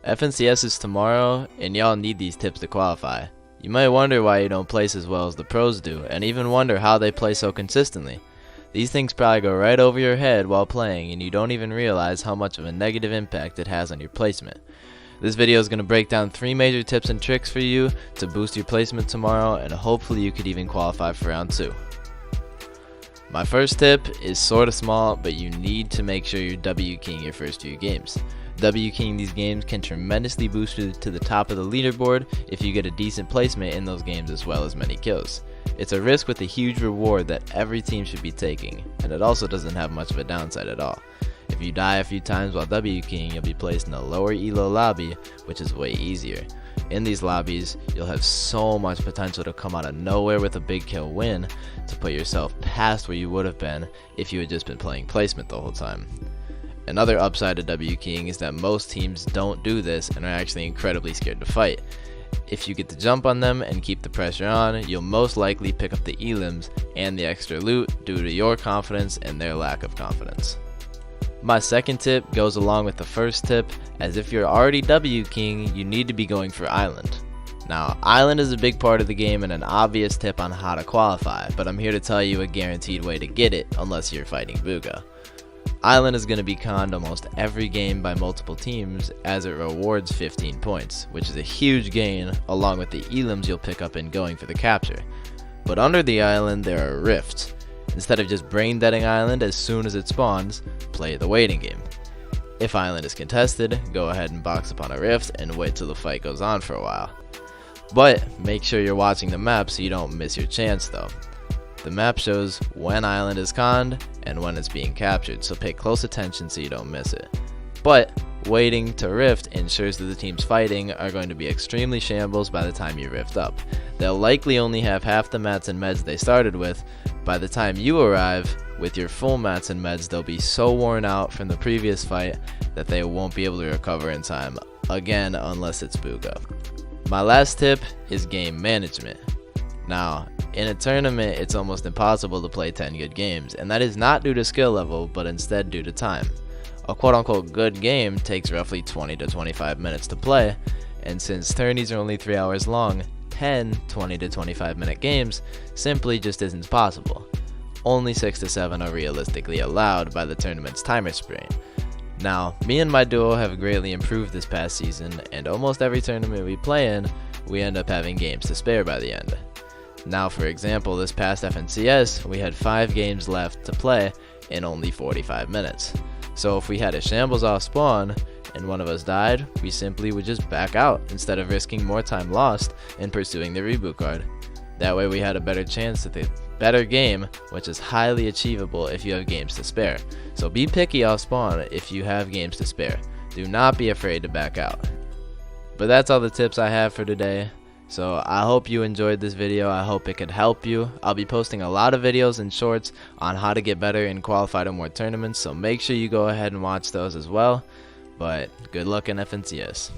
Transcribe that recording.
FNCS is tomorrow, and y'all need these tips to qualify. You might wonder why you don't place as well as the pros do, and even wonder how they play so consistently. These things probably go right over your head while playing, and you don't even realize how much of a negative impact it has on your placement. This video is going to break down 3 major tips and tricks for you to boost your placement tomorrow, and hopefully you could even qualify for round 2. My first tip is sorta small, but you need to make sure you're W-keying your first few games. W-keying these games can tremendously boost you to the top of the leaderboard if you get a decent placement in those games as well as many kills. It's a risk with a huge reward that every team should be taking, and it also doesn't have much of a downside at all. If you die a few times while W-keying, you'll be placed in a lower elo lobby, which is way easier. In these lobbies, you'll have so much potential to come out of nowhere with a big kill win to put yourself past where you would have been if you had just been playing placement the whole time. Another upside to W-keying is that most teams don't do this and are actually incredibly scared to fight. If you get the jump on them and keep the pressure on, you'll most likely pick up the elims and the extra loot due to your confidence and their lack of confidence. My second tip goes along with the first tip, as if you're already W-keying, you need to be going for Island. Now, Island is a big part of the game and an obvious tip on how to qualify, but I'm here to tell you a guaranteed way to get it unless you're fighting Bugha. Island is going to be conned almost every game by multiple teams as it rewards 15 points, which is a huge gain along with the elims you'll pick up in going for the capture. But under the island there are rifts. Instead of just brain deading Island as soon as it spawns, play the waiting game. If Island is contested, go ahead and box upon a rift and wait till the fight goes on for a while. But make sure you're watching the map so you don't miss your chance though. The map shows when Island is conned and when it's being captured, so pay close attention so you don't miss it. But waiting to rift ensures that the teams fighting are going to be extremely shambles by the time you rift up. They'll likely only have half the mats and meds they started with. By the time you arrive with your full mats and meds, they'll be so worn out from the previous fight that they won't be able to recover in time, again unless it's Bugha. My last tip is game management. Now, in a tournament, it's almost impossible to play 10 good games, and that is not due to skill level, but instead due to time. A quote-unquote good game takes roughly 20 to 25 minutes to play, and since tourneys are only 3 hours long, 10 20 to 25 minute games simply just isn't possible. Only 6 to 7 are realistically allowed by the tournament's timer screen. Now, me and my duo have greatly improved this past season, and almost every tournament we play in, we end up having games to spare by the end. Now, for example, this past FNCS, we had 5 games left to play in only 45 minutes. So if we had a shambles off spawn and one of us died, we simply would just back out instead of risking more time lost in pursuing the reboot card. That way we had a better chance at the better game, which is highly achievable if you have games to spare. So be picky off spawn if you have games to spare. Do not be afraid to back out. But that's all the tips I have for today. So I hope you enjoyed this video. I hope it could help you. I'll be posting a lot of videos and shorts on how to get better and qualify to more tournaments, so make sure you go ahead and watch those as well. But good luck in FNCS.